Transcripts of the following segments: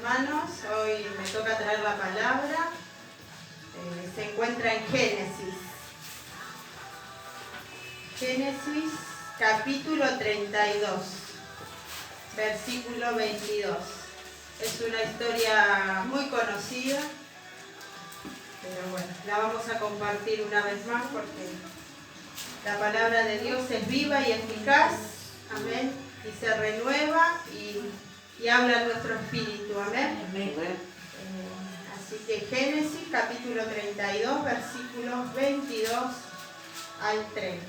hermanos. Hoy me toca traer la palabra. Se encuentra en Génesis. Génesis capítulo 32, versículo 22. Es una historia muy conocida, pero bueno, la vamos a compartir una vez más porque la palabra de Dios es viva y eficaz. Amén. Y se renueva y habla a nuestro espíritu. Amén. Así que Génesis capítulo 32, versículos 22 al 30.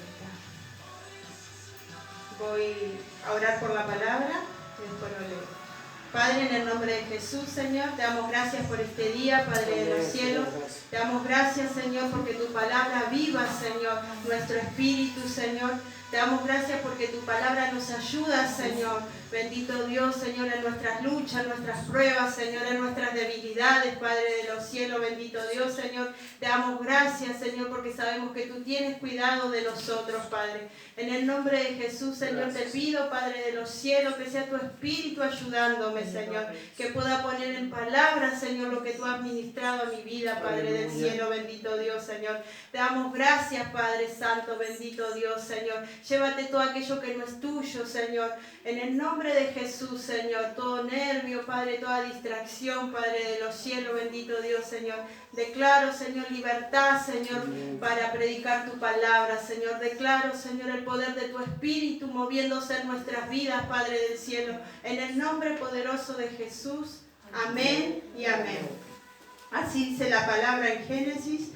Voy a orar por la palabra y después lo leo. Padre, en el nombre de Jesús, Señor, te damos gracias por este día, Padre de los cielos. Te damos gracias, Señor, porque tu palabra viva, Señor, nuestro espíritu, Señor. Te damos gracias porque tu palabra nos ayuda, Señor. Bendito Dios, Señor, en nuestras luchas, en nuestras pruebas, Señor, en nuestras debilidades, Padre de los cielos. Bendito Dios, Señor. Te damos gracias, Señor, porque sabemos que tú tienes cuidado de nosotros, Padre. En el nombre de Jesús, Señor, te pido, Padre de los cielos, que sea tu espíritu ayudándome, Señor. Que pueda poner en palabras, Señor, lo que tú has ministrado a mi vida, Padre del cielo. Bendito Dios, Señor. Te damos gracias, Padre Santo. Bendito Dios, Señor. Llévate todo aquello que no es tuyo, Señor. En el nombre de Jesús, Señor. Todo nervio, Padre, toda distracción, Padre de los cielos. Bendito Dios, Señor. Declaro, Señor, libertad, Señor, para predicar tu palabra, Señor. Declaro, Señor, el poder de tu Espíritu moviéndose en nuestras vidas, Padre del cielo. En el nombre poderoso de Jesús. Amén y amén. Así dice la palabra en Génesis.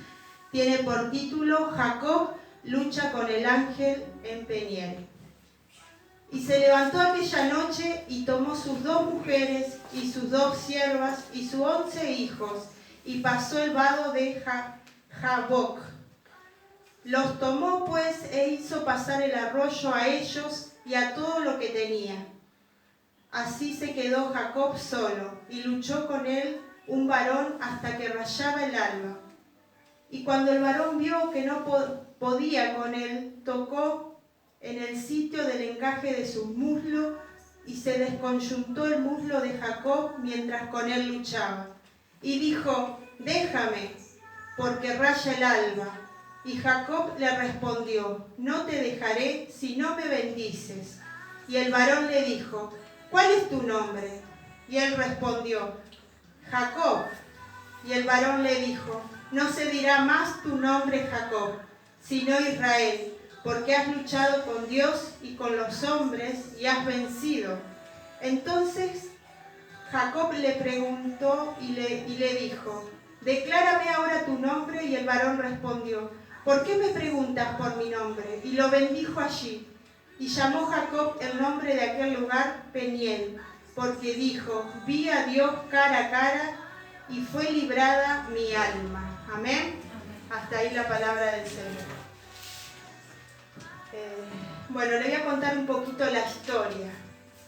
Tiene por título Jacob lucha con el ángel en Peniel. Y se levantó aquella noche y tomó sus 2 mujeres y sus 2 siervas y sus 11 hijos y pasó el vado de Jaboc. Los tomó pues e hizo pasar el arroyo a ellos y a todo lo que tenía. Así se quedó Jacob solo y luchó con él un varón hasta que rayaba el alba. Y cuando el varón vio que no podía con él, tocó en el sitio del encaje de sus muslos y se desconyuntó el muslo de Jacob mientras con él luchaba. Y dijo: déjame, porque raya el alba. Y Jacob le respondió: no te dejaré si no me bendices. Y el varón le dijo: ¿cuál es tu nombre? Y él respondió: Jacob. Y el varón le dijo: no se dirá más tu nombre Jacob, sino Israel, porque has luchado con Dios y con los hombres y has vencido. Entonces Jacob le preguntó y le dijo: declárame ahora tu nombre. Y el varón respondió: ¿por qué me preguntas por mi nombre? Y lo bendijo allí. Y llamó Jacob el nombre de aquel lugar Peniel, porque dijo: vi a Dios cara a cara y fue librada mi alma. Amén. Hasta ahí la palabra del Señor. Bueno, le voy a contar un poquito la historia.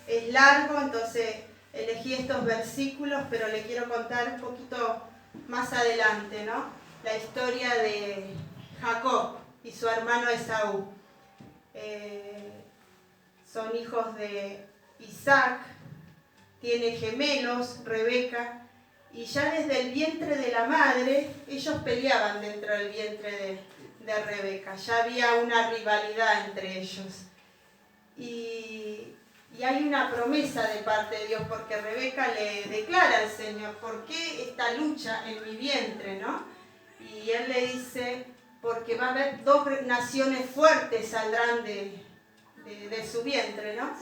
Es largo, entonces elegí estos versículos, pero le quiero contar un poquito más adelante, ¿no? La historia de Jacob y su hermano Esaú. Son hijos de Isaac, tiene gemelos, Rebeca, y ya desde el vientre de la madre, ellos peleaban dentro del vientre de Rebeca. Ya había una rivalidad entre ellos. Y hay una promesa de parte de Dios, porque Rebeca le declara al Señor: ¿por qué esta lucha en mi vientre, no? Y él le dice: porque va a haber 2 naciones fuertes saldrán de su vientre, ¿no?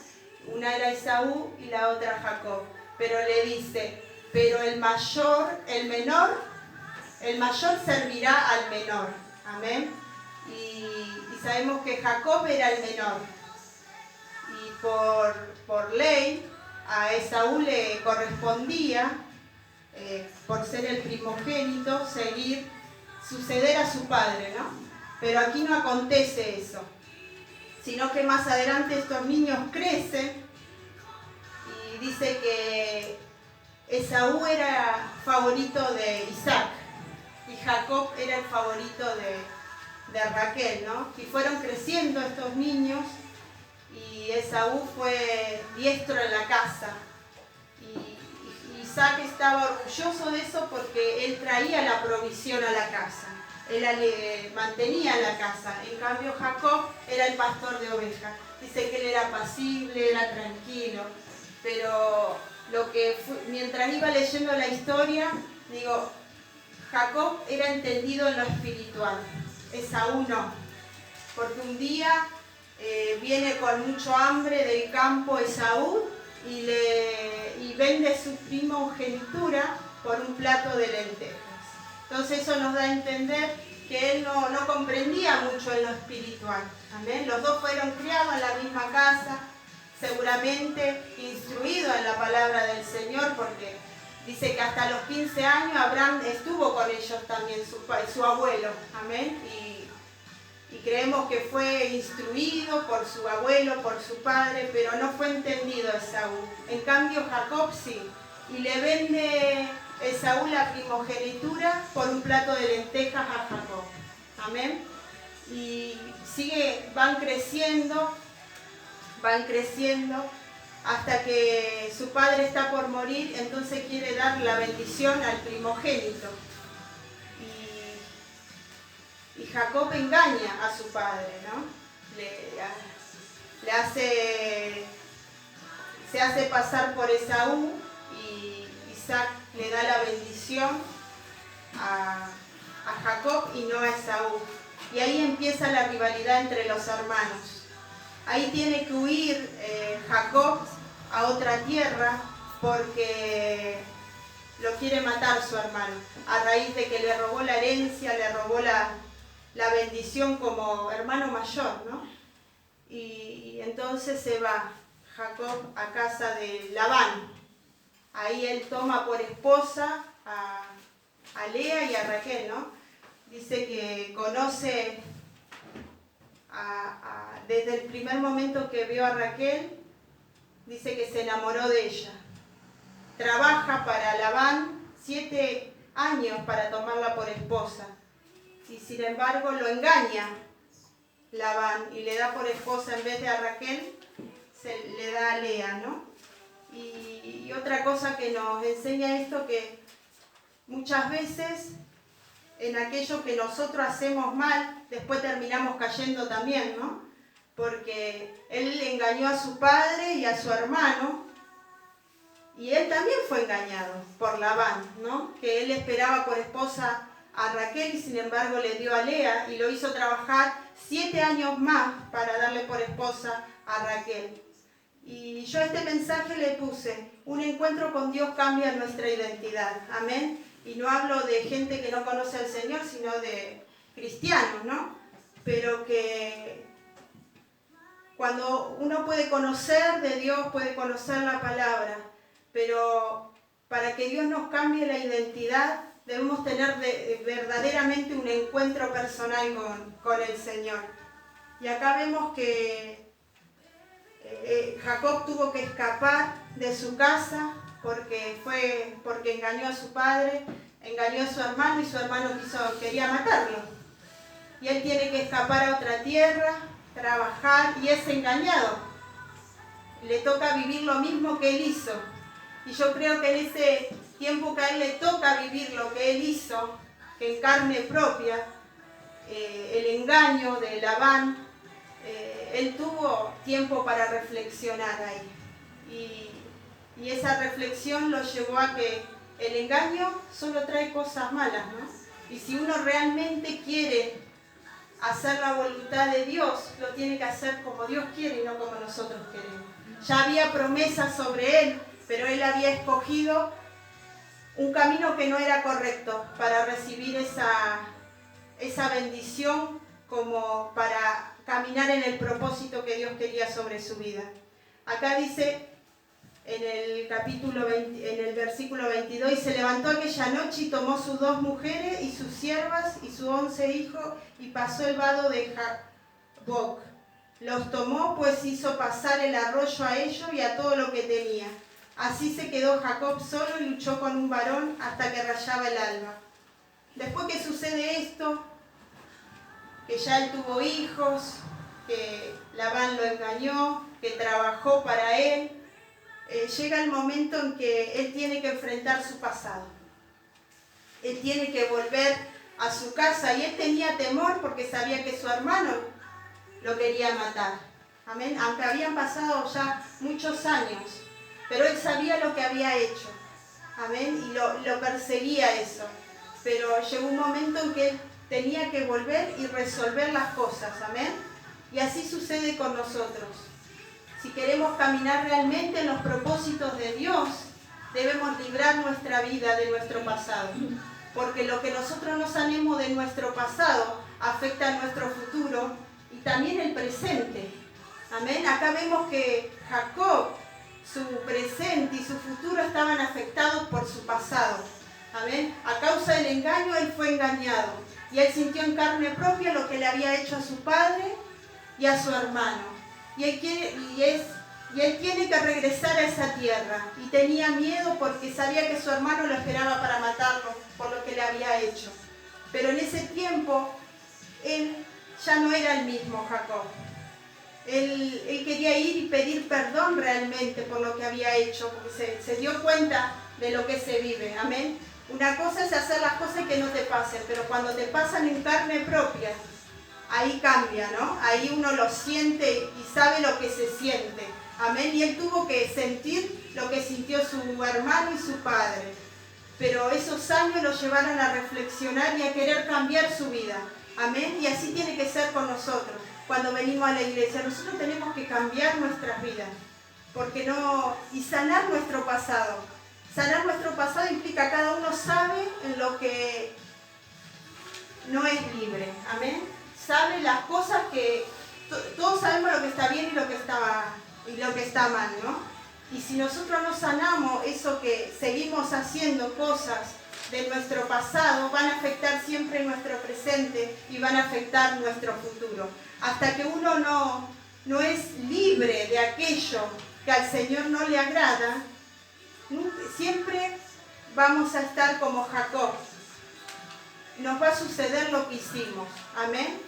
Una era Esaú y la otra Jacob. Pero le dice: pero el mayor servirá al menor. Amén. Y sabemos que Jacob era el menor. Y por ley a Esaú le correspondía, por ser el primogénito, suceder a su padre, ¿no? Pero aquí no acontece eso, sino que más adelante estos niños crecen y dice que Esaú era favorito de Isaac y Jacob era el favorito de Raquel, ¿no? Y fueron creciendo estos niños y Esaú fue diestro en la casa y Isaac estaba orgulloso de eso porque él traía la provisión a la casa. Él mantenía la casa. En cambio, Jacob era el pastor de ovejas. Dice que él era pasible, era tranquilo. Pero mientras iba leyendo la historia, digo, Jacob era entendido en lo espiritual. Esaú no. Porque un día viene con mucho hambre del campo Esaú y vende su primogenitura por un plato de lentejas. Entonces eso nos da a entender que él no comprendía mucho en lo espiritual. ¿Amén? Los dos fueron criados en la misma casa, seguramente instruidos en la palabra del Señor, porque dice que hasta los 15 años Abraham estuvo con ellos también, su abuelo. Amén. Y creemos que fue instruido por su abuelo, por su padre, pero no fue entendido Esaú. En cambio Jacob sí, y le vende Esaú la primogenitura por un plato de lentejas a Jacob. Amén. Y van creciendo hasta que su padre está por morir, entonces quiere dar la bendición al primogénito. Y Jacob engaña a su padre, ¿no? Se hace pasar por Esaú y Isaac le da la bendición a Jacob y no a Esaú. Y ahí empieza la rivalidad entre los hermanos. Ahí tiene que huir Jacob a otra tierra porque lo quiere matar su hermano, a raíz de que le robó la herencia, le robó la bendición como hermano mayor, ¿no? Y entonces se va Jacob a casa de Labán. Ahí él toma por esposa a Lea y a Raquel, ¿no? Dice que conoce desde el primer momento que vio a Raquel, dice que se enamoró de ella. Trabaja para Labán 7 años para tomarla por esposa. Y sin embargo lo engaña Labán y le da por esposa, en vez de a Raquel, le da a Lea, ¿no? Y otra cosa que nos enseña esto, que muchas veces en aquello que nosotros hacemos mal, después terminamos cayendo también, ¿no? Porque él engañó a su padre y a su hermano, y él también fue engañado por Labán, ¿no? Que él esperaba por esposa a Raquel y sin embargo le dio a Lea y lo hizo trabajar 7 años más para darle por esposa a Raquel. Y yo a este mensaje le puse: un encuentro con Dios cambia nuestra identidad. Amén. Y no hablo de gente que no conoce al Señor, sino de cristianos, ¿no? Pero que cuando uno puede conocer de Dios, puede conocer la palabra, pero para que Dios nos cambie la identidad, debemos tener verdaderamente un encuentro personal con el Señor. Y acá vemos que Jacob tuvo que escapar de su casa porque engañó a su padre, engañó a su hermano y su hermano quería matarlo. Y él tiene que escapar a otra tierra, trabajar y es engañado. Le toca vivir lo mismo que él hizo. Y yo creo que en ese tiempo que a él le toca vivir lo que él hizo, que en carne propia, el engaño de Labán, él tuvo tiempo para reflexionar ahí. Y esa reflexión lo llevó a que el engaño solo trae cosas malas, ¿no? Y si uno realmente quiere hacer la voluntad de Dios, lo tiene que hacer como Dios quiere y no como nosotros queremos. Ya había promesas sobre él, pero él había escogido un camino que no era correcto para recibir esa bendición, como para caminar en el propósito que Dios quería sobre su vida. Acá dice en el versículo 22, y se levantó aquella noche y tomó sus 2 mujeres y sus siervas y sus 11 hijos y pasó el vado de Jaboc. Los tomó, pues hizo pasar el arroyo a ellos y a todo lo que tenía. Así se quedó Jacob solo y luchó con un varón hasta que rayaba el alba. Después que sucede esto, que ya él tuvo hijos, que Labán lo engañó, que trabajó para él, llega el momento en que él tiene que enfrentar su pasado. Él tiene que volver a su casa y él tenía temor porque sabía que su hermano lo quería matar. Amén. Aunque habían pasado ya muchos años, pero él sabía lo que había hecho. Amén. Y lo perseguía eso. Pero llegó un momento en que él tenía que volver y resolver las cosas. Amén. Y así sucede con nosotros. Si queremos caminar realmente en los propósitos de Dios, debemos librar nuestra vida de nuestro pasado. Porque lo que nosotros no sanemos de nuestro pasado afecta a nuestro futuro y también el presente. Amén. Acá vemos que Jacob, su presente y su futuro estaban afectados por su pasado. Amén. A causa del engaño, él fue engañado. Y él sintió en carne propia lo que le había hecho a su padre y a su hermano. Y él tiene que regresar a esa tierra. Y tenía miedo porque sabía que su hermano lo esperaba para matarlo por lo que le había hecho. Pero en ese tiempo, él ya no era el mismo Jacob. Él quería ir y pedir perdón realmente por lo que había hecho, porque se dio cuenta de lo que se vive. Amén. Una cosa es hacer las cosas que no te pasen, pero cuando te pasan en carne propia, ahí cambia, ¿no? Ahí uno lo siente y sabe lo que se siente. Amén. Y él tuvo que sentir lo que sintió su hermano y su padre. Pero esos años lo llevaron a reflexionar y a querer cambiar su vida. Amén. Y así tiene que ser con nosotros. Cuando venimos a la iglesia, nosotros tenemos que cambiar nuestras vidas. Y sanar nuestro pasado. Sanar nuestro pasado implica que cada uno sabe en lo que no es libre. Amén. Sabe las cosas que todos sabemos lo que está bien y lo que está mal, ¿no? Y si nosotros no sanamos eso que seguimos haciendo cosas de nuestro pasado, van a afectar siempre nuestro presente y van a afectar nuestro futuro. Hasta que uno no es libre de aquello que al Señor no le agrada, siempre vamos a estar como Jacob. Nos va a suceder lo que hicimos. Amén.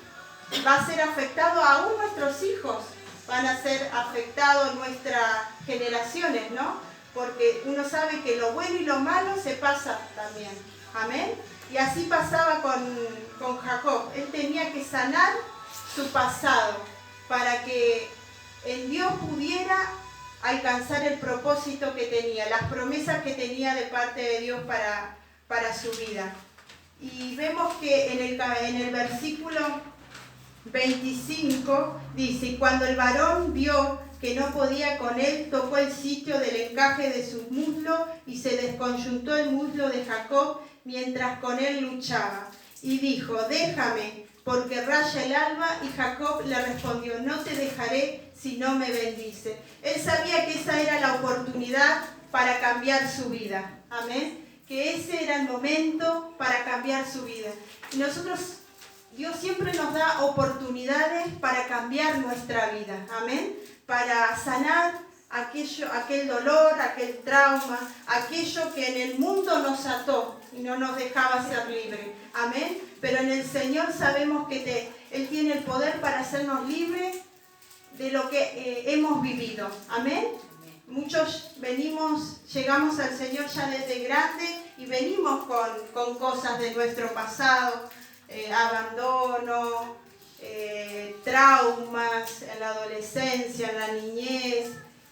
Va a ser afectado aún nuestros hijos. Van a ser afectados nuestras generaciones, ¿no? Porque uno sabe que lo bueno y lo malo se pasa también. Amén. Y así pasaba con Jacob. Él tenía que sanar su pasado para que en Dios pudiera alcanzar el propósito que tenía, las promesas que tenía de parte de Dios para su vida. Y vemos que en el versículo 25 dice: y cuando el varón vio que no podía con él, tocó el sitio del encaje de su muslo y se desconyuntó el muslo de Jacob mientras con él luchaba. Y dijo: déjame, porque raya el alba. Y Jacob le respondió: no te dejaré si no me bendice. Él sabía que esa era la oportunidad para cambiar su vida. Amén. Que ese era el momento para cambiar su vida. Y nosotros, Dios siempre nos da oportunidades para cambiar nuestra vida. Amén. Para sanar aquel dolor, aquel trauma, aquello que en el mundo nos ató y no nos dejaba ser libres. Amén. Pero en el Señor sabemos que Él tiene el poder para hacernos libres de lo que hemos vivido. Amén. Muchos llegamos al Señor ya desde grande y venimos con cosas de nuestro pasado, abandono, traumas en la adolescencia, en la niñez,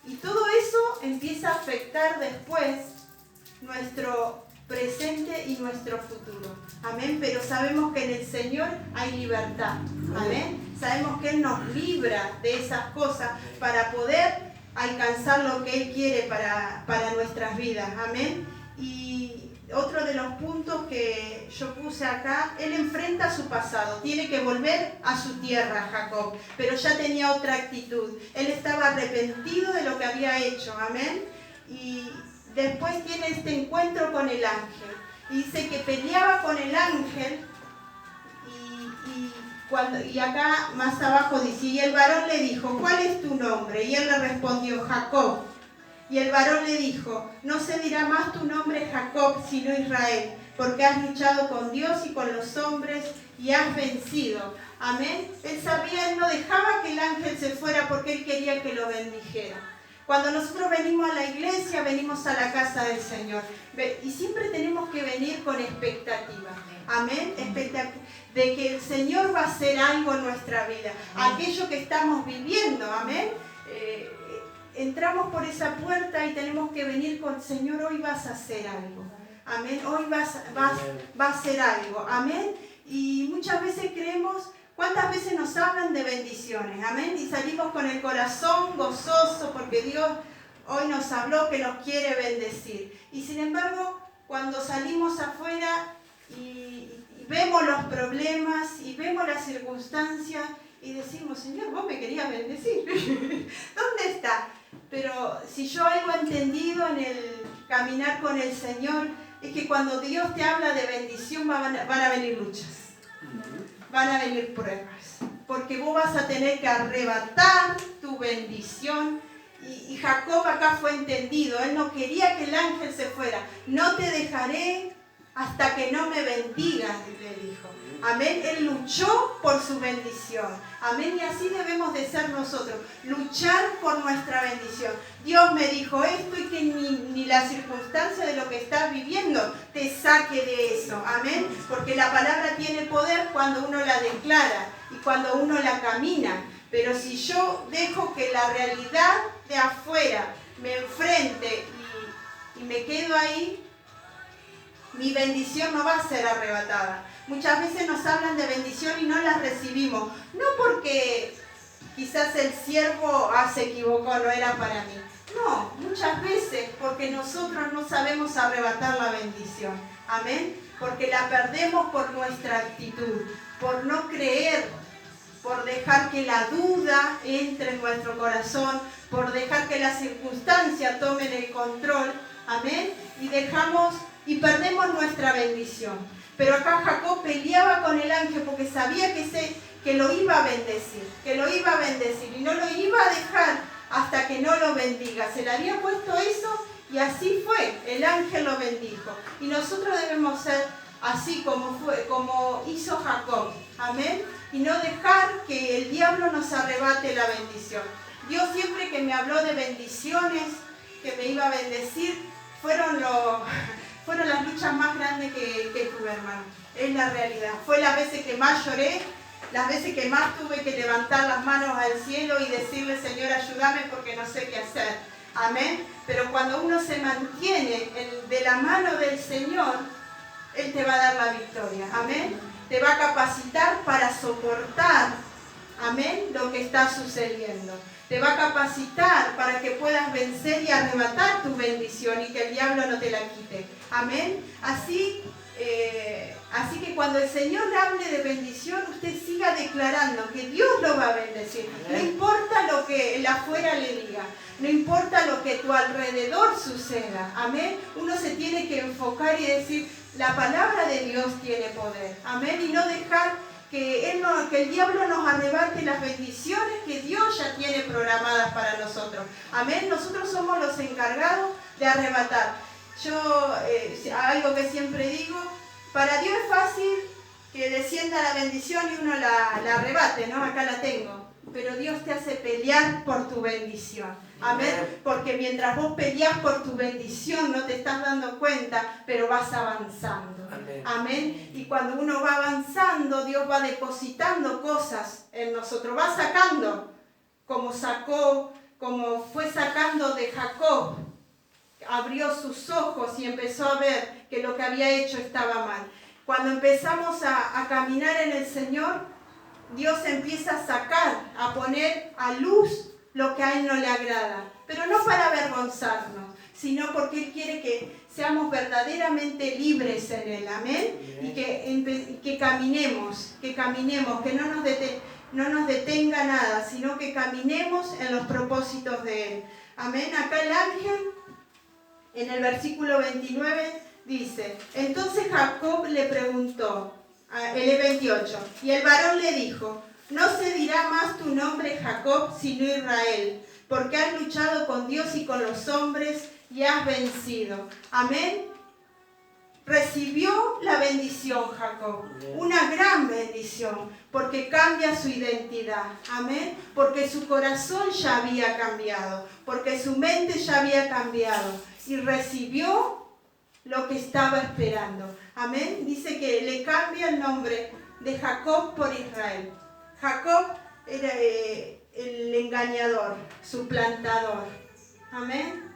y todo eso empieza a afectar después nuestro presente y nuestro futuro. Amén. Pero sabemos que en el Señor hay libertad. Amén. Sabemos que Él nos libra de esas cosas para poder alcanzar lo que Él quiere para nuestras vidas. Amén. Y otro de los puntos que yo puse acá, él enfrenta su pasado, tiene que volver a su tierra, Jacob, pero ya tenía otra actitud. Él estaba arrepentido de lo que había hecho. Amén. Y después tiene este encuentro con el ángel. Y dice que peleaba con el ángel. Y acá más abajo dice: y el varón le dijo: ¿cuál es tu nombre? Y él le respondió: Jacob. Y el varón le dijo: no se dirá más tu nombre Jacob, sino Israel, porque has luchado con Dios y con los hombres y has vencido. Amén. Él sabía, él no dejaba que el ángel se fuera porque él quería que lo bendijera. Cuando nosotros venimos a la iglesia, venimos a la casa del Señor. Y siempre tenemos que venir con expectativa. Amén. De que el Señor va a hacer algo en nuestra vida. Aquello que estamos viviendo. Amén. Entramos por esa puerta y tenemos que venir con, Señor, hoy vas a hacer algo. Amén. Hoy va a hacer algo. Amén. Y muchas veces creemos, ¿cuántas veces nos hablan de bendiciones? Amén. Y salimos con el corazón gozoso porque Dios hoy nos habló que nos quiere bendecir. Y sin embargo, cuando salimos afuera y vemos los problemas y vemos las circunstancias y decimos, Señor, vos me querías bendecir. ¿Dónde está? Pero si yo algo he entendido en el caminar con el Señor, es que cuando Dios te habla de bendición van a venir luchas, van a venir pruebas, porque vos vas a tener que arrebatar tu bendición. Y Jacob acá fue entendido, él no quería que el ángel se fuera. No te dejaré hasta que no me bendigas, le dijo. Amén, él luchó por su bendición. Amén, y así debemos de ser nosotros, luchar por nuestra bendición. Dios me dijo esto y que ni la circunstancia de lo que estás viviendo te saque de eso. Amén, porque la palabra tiene poder cuando uno la declara y cuando uno la camina. Pero si yo dejo que la realidad de afuera me enfrente y me quedo ahí, mi bendición no va a ser arrebatada. Muchas veces nos hablan de bendición y no las recibimos. No porque quizás el siervo se equivocó, no era para mí. No, muchas veces porque nosotros no sabemos arrebatar la bendición. Amén. Porque la perdemos por nuestra actitud, por no creer, por dejar que la duda entre en nuestro corazón, por dejar que las circunstancias tomen el control. Amén. Y perdemos nuestra bendición. Pero acá Jacob peleaba con el ángel porque sabía que lo iba a bendecir, y no lo iba a dejar hasta que no lo bendiga. Se le había puesto eso y así fue, el ángel lo bendijo. Y nosotros debemos ser así como hizo Jacob, amén, y no dejar que el diablo nos arrebate la bendición. Dios siempre que me habló de bendiciones, que me iba a bendecir, fueron las luchas más grandes que tuve, hermano. Es la realidad. Fue las veces que más lloré, las veces que más tuve que levantar las manos al cielo y decirle, Señor, ayúdame porque no sé qué hacer. Amén. Pero cuando uno se mantiene de la mano del Señor, Él te va a dar la victoria. Amén. Te va a capacitar para soportar, amén, lo que está sucediendo. Te va a capacitar para que puedas vencer y arrebatar tu bendición y que el diablo no te la quite. Amén. Así que cuando el Señor le hable de bendición, usted siga declarando que Dios lo va a bendecir. No importa lo que el afuera le diga, no importa lo que a tu alrededor suceda. Amén. Uno se tiene que enfocar y decir, la palabra de Dios tiene poder. Amén. Y no dejar que el diablo nos arrebate las bendiciones que Dios ya tiene programadas para nosotros. Amén. Nosotros somos los encargados de arrebatar. Yo, algo que siempre digo, para Dios es fácil que descienda la bendición y uno la arrebate, ¿no? Acá la tengo. Pero Dios te hace pelear por tu bendición. Amén. Porque mientras vos peleás por tu bendición no te estás dando cuenta, pero vas avanzando. Amén. Y cuando uno va avanzando, Dios va depositando cosas en nosotros. Va sacando, como fue sacando de Jacob. Abrió sus ojos y empezó a ver que lo que había hecho estaba mal. Cuando empezamos a caminar en el Señor, Dios empieza a sacar, a poner a luz lo que a Él no le agrada. Pero no para avergonzarnos, sino porque Él quiere que seamos verdaderamente libres en Él. Amén. Y que caminemos, que no nos detenga nada, sino que caminemos en los propósitos de Él. Amén. Acá el ángel, en el versículo 29, dice, entonces Jacob le preguntó, el 28, y el varón le dijo, no se dirá más tu nombre Jacob, sino Israel, porque has luchado con Dios y con los hombres y has vencido. Amén. recibió la bendición Jacob, una gran bendición, porque cambia su identidad, amén, porque su corazón ya había cambiado, porque su mente ya había cambiado y recibió lo que estaba esperando, amén. Dice que le cambia el nombre de Jacob por Israel. Jacob era el engañador, suplantador, amén.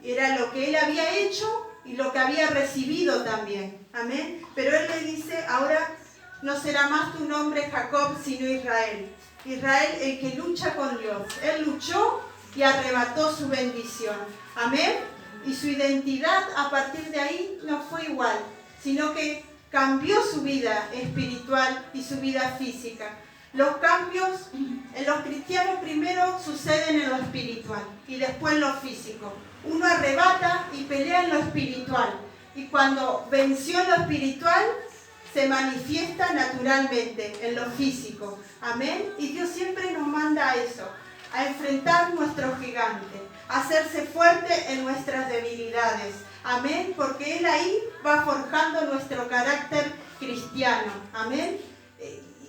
Era lo que él había hecho y lo que había recibido también, amén. Pero él le dice, ahora no será más tu nombre Jacob, sino Israel. Israel, el que lucha con Dios. Él luchó y arrebató su bendición, amén. Y su identidad a partir de ahí no fue igual, sino que cambió su vida espiritual y su vida física. Los cambios en los cristianos primero suceden en lo espiritual y después en lo físico. Uno arrebata y pelea en lo espiritual y cuando venció en lo espiritual se manifiesta naturalmente en lo físico. Amén. Y Dios siempre nos manda a eso, a enfrentar nuestro gigante, a hacerse fuerte en nuestras debilidades. Amén. Porque Él ahí va forjando nuestro carácter cristiano. Amén.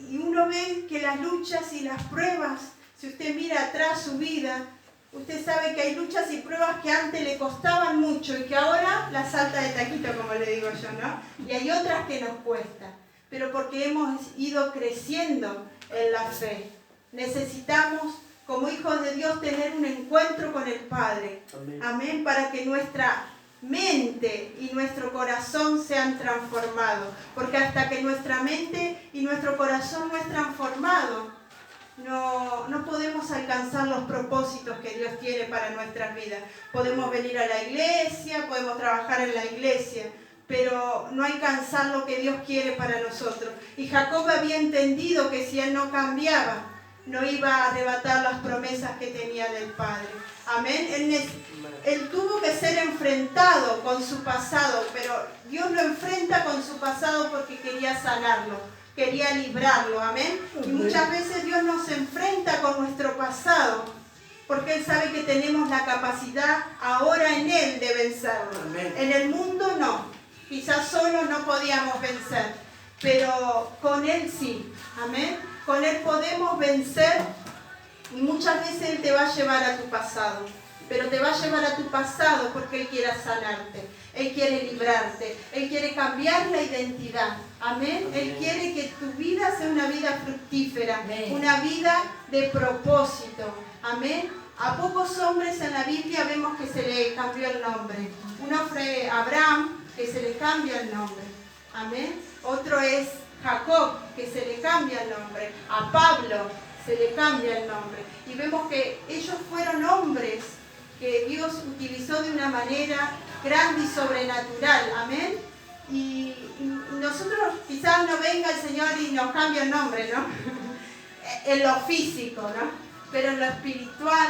Y uno ve que las luchas y las pruebas, si usted mira atrás su vida, usted sabe que hay luchas y pruebas que antes le costaban mucho y que ahora las salta de taquito, como le digo yo, ¿no? Y hay otras que nos cuestan, pero porque hemos ido creciendo en la fe. Necesitamos, como hijos de Dios, tener un encuentro con el Padre. Amén. Amén, para que nuestra mente y nuestro corazón sean transformados, porque hasta que nuestra mente y nuestro corazón no es transformado, no podemos alcanzar los propósitos que Dios tiene para nuestras vidas. Podemos venir a la iglesia, podemos trabajar en la iglesia, pero no alcanzar lo que Dios quiere para nosotros. Y Jacob había entendido que si él no cambiaba, no iba a arrebatar las promesas que tenía del Padre. Amén. Él tuvo que ser enfrentado con su pasado, pero Dios lo enfrenta con su pasado porque quería sanarlo, quería librarlo. Amén. Y muchas veces Dios nos enfrenta con nuestro pasado porque Él sabe que tenemos la capacidad ahora en Él de vencerlo. Amén. En el mundo no. Quizás solo no podíamos vencer, pero con Él sí. Amén. Con Él podemos vencer y muchas veces Él te va a llevar a tu pasado. Pero te va a llevar a tu pasado porque Él quiere sanarte, Él quiere librarte, Él quiere cambiar la identidad. Amén. Él quiere que tu vida sea una vida fructífera, una vida de propósito. Amén. A pocos hombres en la Biblia vemos que se le cambió el nombre. Uno fue Abraham, que se le cambia el nombre. Amén. Otro es Jacob, que se le cambia el nombre. A Pablo se le cambia el nombre. Y vemos que ellos fueron hombres que Dios utilizó de una manera grande y sobrenatural. Amén. Y nosotros quizás no venga el Señor y nos cambie el nombre, ¿no? En lo físico, ¿no? Pero en lo espiritual,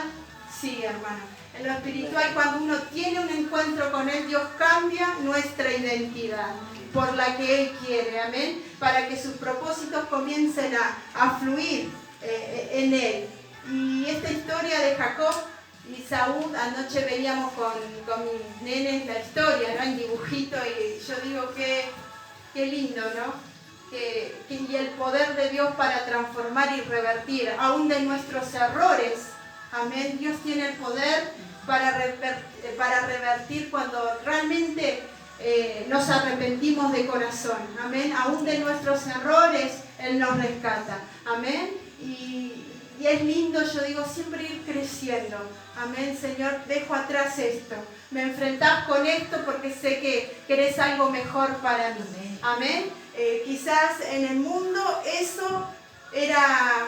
sí, hermano. En lo espiritual, cuando uno tiene un encuentro con Él, Dios cambia nuestra identidad por la que Él quiere. Amén. Para que sus propósitos comiencen a fluir en Él. Y esta historia de Jacob y Saúl, anoche veíamos con mis nenes la historia, ¿no? En dibujito, y yo digo qué lindo, ¿no? Y el poder de Dios para transformar y revertir, aún de nuestros errores. Amén. Dios tiene el poder para revertir cuando realmente nos arrepentimos de corazón. Amén. Aún de nuestros errores, Él nos rescata. Amén. Y es lindo, yo digo, siempre ir creciendo. Amén, Señor, dejo atrás esto. Me enfrentás con esto porque sé que querés algo mejor para mí. Amén. Quizás en el mundo eso era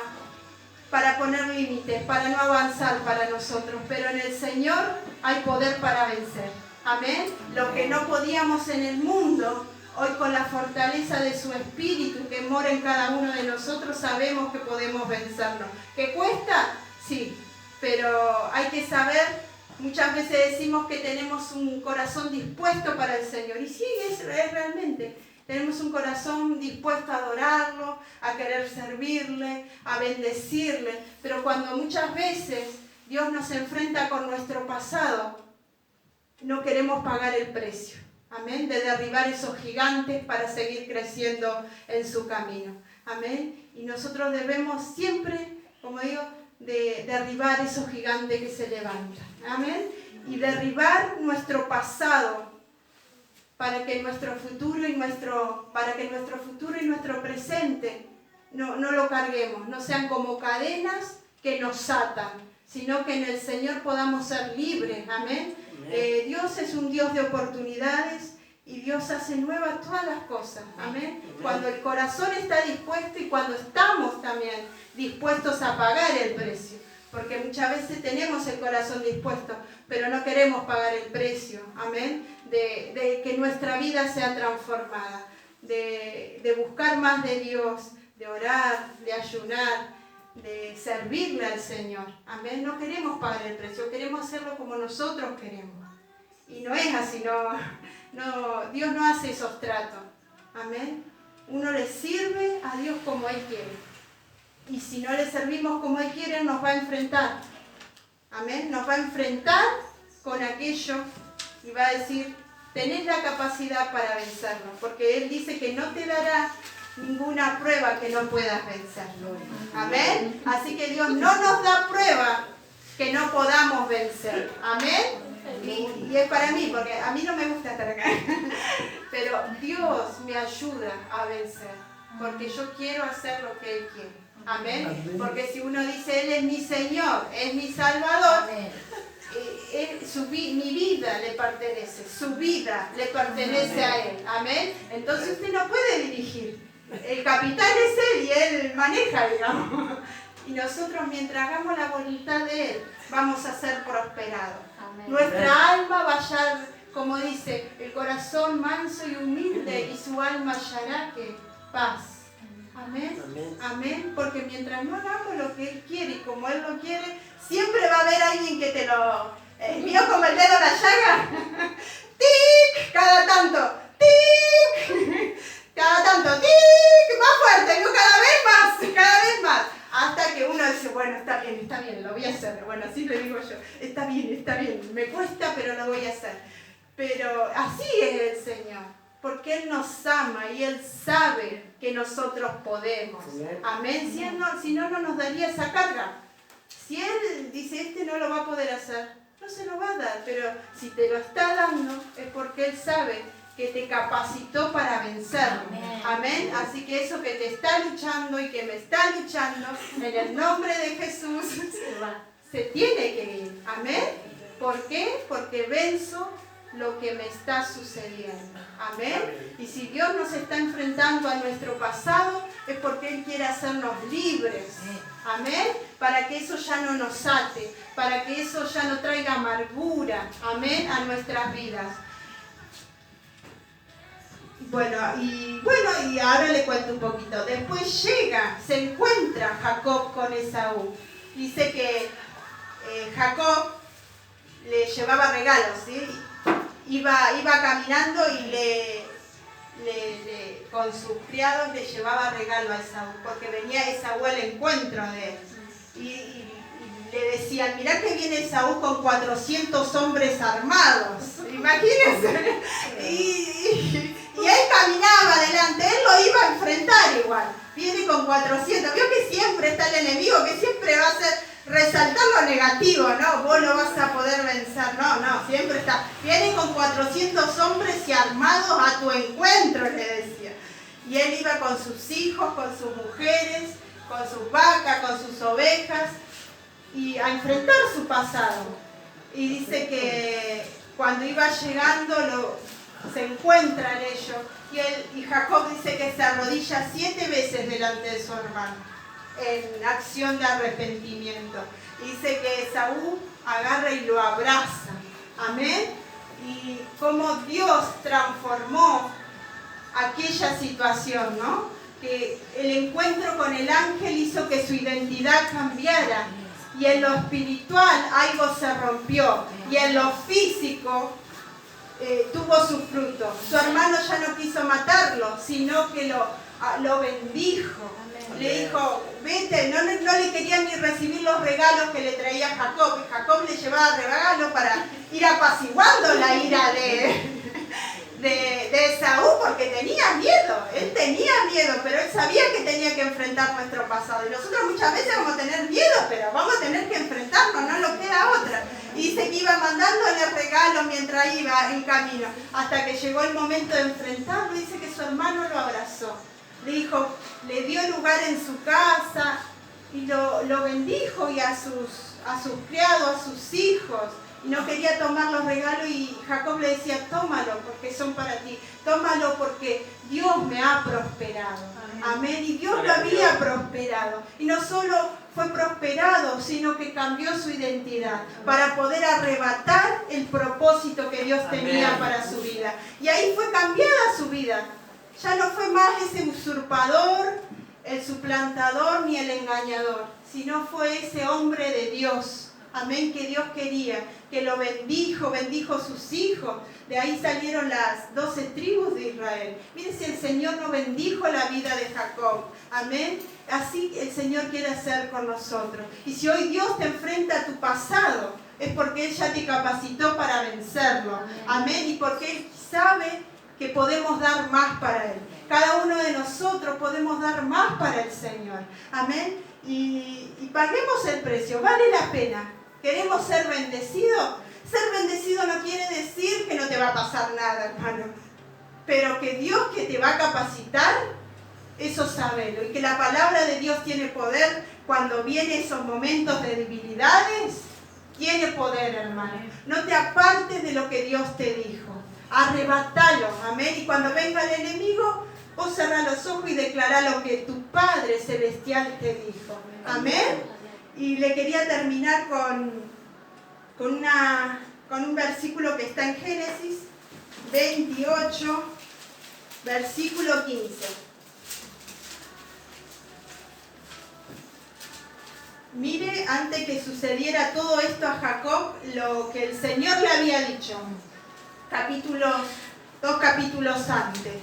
para poner límites, para no avanzar para nosotros. Pero en el Señor hay poder para vencer. Amén. Lo que no podíamos en el mundo, hoy con la fortaleza de su Espíritu que mora en cada uno de nosotros, sabemos que podemos vencerlo. ¿Qué cuesta? Sí, pero hay que saber, muchas veces decimos que tenemos un corazón dispuesto para el Señor. Y sí, es realmente. Tenemos un corazón dispuesto a adorarlo, a querer servirle, a bendecirle. Pero cuando muchas veces Dios nos enfrenta con nuestro pasado, no queremos pagar el precio. Amén. De derribar esos gigantes para seguir creciendo en su camino. Amén. Y nosotros debemos siempre, como digo, de derribar esos gigantes que se levantan. Amén. Y derribar nuestro pasado para que nuestro futuro y nuestro presente no lo carguemos, no sean como cadenas que nos atan, sino que en el Señor podamos ser libres. Amén. Dios es un Dios de oportunidades y Dios hace nuevas todas las cosas. Amén. Cuando el corazón está dispuesto y cuando estamos también dispuestos a pagar el precio. Porque muchas veces tenemos el corazón dispuesto, pero no queremos pagar el precio. Amén. De que nuestra vida sea transformada. De buscar más de Dios, de orar, de ayunar, de servirle al Señor. Amén. No queremos pagar el precio, queremos hacerlo como nosotros queremos. Y no es así, Dios no hace esos tratos. Amén. Uno le sirve a Dios como Él quiere. Y si no le servimos como Él quiere, nos va a enfrentar. Amén. Nos va a enfrentar con aquello y va a decir, tenés la capacidad para vencerlo. Porque Él dice que no te dará ninguna prueba que no puedas vencerlo. Amén. Así que Dios no nos da prueba que no podamos vencer. Amén. Y es para mí, porque a mí no me gusta estar acá. Pero Dios me ayuda a vencer. Porque yo quiero hacer lo que Él quiere. Amén. Porque si uno dice, Él es mi Señor, es mi Salvador, mi vida le pertenece, su vida le pertenece a Él. Amén. Entonces usted no puede dirigir. El capitán es Él y Él maneja, digamos. Y nosotros, mientras hagamos la voluntad de Él, vamos a ser prosperados. Amén. Nuestra alma va a hallar, como dice, el corazón manso y humilde, y su alma hallará que paz. Amén. Amén. Amén. Porque mientras no hagamos lo que Él quiere y como Él lo quiere, siempre va a haber alguien que te lo... ¿Vio como el dedo en la llaga? ¡Tic! Cada tanto. ¡Tic! Cada tanto. ¡Tic! Más fuerte, ¿no? Cada vez más. Hasta que uno dice, bueno, está bien, lo voy a hacer. Bueno, así le digo yo. Está bien. Me cuesta, pero lo voy a hacer. Pero así es el Señor. Porque Él nos ama y Él sabe que nosotros podemos. Amén. Si no nos daría esa carga. Si Él dice, no lo va a poder hacer, no se lo va a dar. Pero si te lo está dando, es porque Él sabe que te capacitó para vencerlo. Amén. Así que eso que te está luchando y que me está luchando, en el nombre de Jesús, se tiene que ir. Amén. ¿Por qué? Porque venzo lo que me está sucediendo. Amén. Y si Dios nos está enfrentando a nuestro pasado, es porque Él quiere hacernos libres. Amén. Para que eso ya no nos ate, para que eso ya no traiga amargura. Amén. A nuestras vidas. Bueno, y ahora le cuento un poquito. Después se encuentra Jacob con Esaú. Dice que Jacob le llevaba regalos, ¿sí? Iba caminando y con sus criados le llevaba regalo a Esaú, porque venía Esaú al encuentro de él. Y le decían, mirá que viene Esaú con 400 hombres armados. Imagínense. Y él caminaba adelante, él lo iba a enfrentar igual. Viene con 400. Vio que siempre está el enemigo, que siempre va a ser resaltar lo negativo, ¿no? Vos lo vas a poder vencer. No, siempre está. Viene con 400 hombres y armados a tu encuentro, le decía. Y él iba con sus hijos, con sus mujeres, con sus vacas, con sus ovejas, y a enfrentar su pasado. Y dice que cuando iba llegando se encuentran ellos, y Jacob dice que se arrodilla 7 veces delante de su hermano en acción de arrepentimiento. Dice que Esaú agarra y lo abraza. Amén. Y cómo Dios transformó aquella situación, ¿no? Que el encuentro con el ángel hizo que su identidad cambiara, y en lo espiritual algo se rompió, y en lo físico tuvo su fruto. Su hermano ya no quiso matarlo, sino que lo bendijo. Le dijo, vete, no le quería ni recibir los regalos que le traía Jacob, y Jacob le llevaba regalos para ir apaciguando la ira de él. de Esaú, porque tenía miedo. Él tenía miedo, pero él sabía que tenía que enfrentar nuestro pasado. Y nosotros muchas veces vamos a tener miedo, pero vamos a tener que enfrentarnos, no nos queda otra. Y dice que iba mandándole regalos mientras iba en camino, hasta que llegó el momento de enfrentarlo. Dice que su hermano lo abrazó, le dijo, le dio lugar en su casa y lo bendijo, y a sus criados, a sus hijos. Y no quería tomar los regalos, y Jacob le decía, tómalo porque son para ti, tómalo porque Dios me ha prosperado. Amén. Y Dios lo había prosperado. Y no solo fue prosperado, sino que cambió su identidad para poder arrebatar el propósito que Dios tenía para su vida. Y ahí fue cambiada su vida. Ya no fue más ese usurpador, el suplantador ni el engañador, sino fue ese hombre de Dios. Amén, que Dios quería, que lo bendijo sus hijos. De ahí salieron las 12 tribus de Israel. Miren si el Señor no bendijo la vida de Jacob. Amén. Así el Señor quiere hacer con nosotros. Y si hoy Dios te enfrenta a tu pasado, es porque Él ya te capacitó para vencerlo. Amén. Y porque Él sabe que podemos dar más para Él. Cada uno de nosotros podemos dar más para el Señor. Amén. Y paguemos el precio. Vale la pena. ¿Queremos ser bendecidos? Ser bendecido no quiere decir que no te va a pasar nada, hermano. Pero que Dios que te va a capacitar, eso sábelo. Y que la palabra de Dios tiene poder cuando vienen esos momentos de debilidades. Tiene poder, hermano. No te apartes de lo que Dios te dijo. Arrebatalo, amén. Y cuando venga el enemigo, vos cerrá los ojos y declará lo que tu Padre Celestial te dijo. Amén. Y le quería terminar con un versículo que está en Génesis 28, versículo 15. Mire, antes que sucediera todo esto a Jacob, lo que el Señor le había dicho. Dos capítulos antes.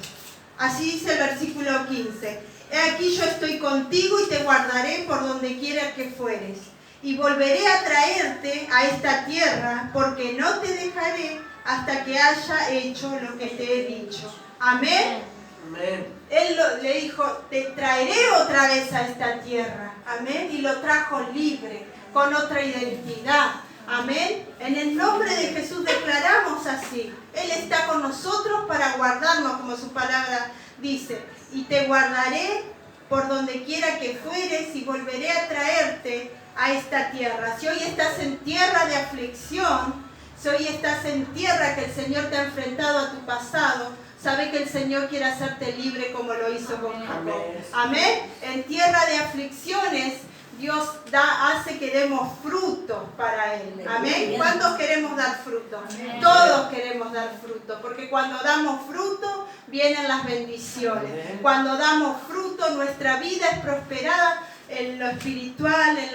Así dice el versículo 15. He aquí yo estoy contigo y te guardaré por donde quiera que fueres. Y volveré a traerte a esta tierra, porque no te dejaré hasta que haya hecho lo que te he dicho. Amén. Amén. Él le dijo, te traeré otra vez a esta tierra. Amén. Y lo trajo libre, con otra identidad. Amén. En el nombre de Jesús declaramos así. Él está con nosotros para guardarnos, como su palabra dice. Y te guardaré por donde quiera que fueres, y volveré a traerte a esta tierra. Si hoy estás en tierra de aflicción, si hoy estás en tierra que el Señor te ha enfrentado a tu pasado, sabe que el Señor quiere hacerte libre como lo hizo con Jacob. Amén. En tierra de aflicciones, Dios hace que demos frutos para Él. Amén. ¿Cuántos queremos dar fruto? Todos queremos dar fruto, porque cuando damos fruto vienen las bendiciones. Cuando damos fruto, nuestra vida es prosperada en lo espiritual, en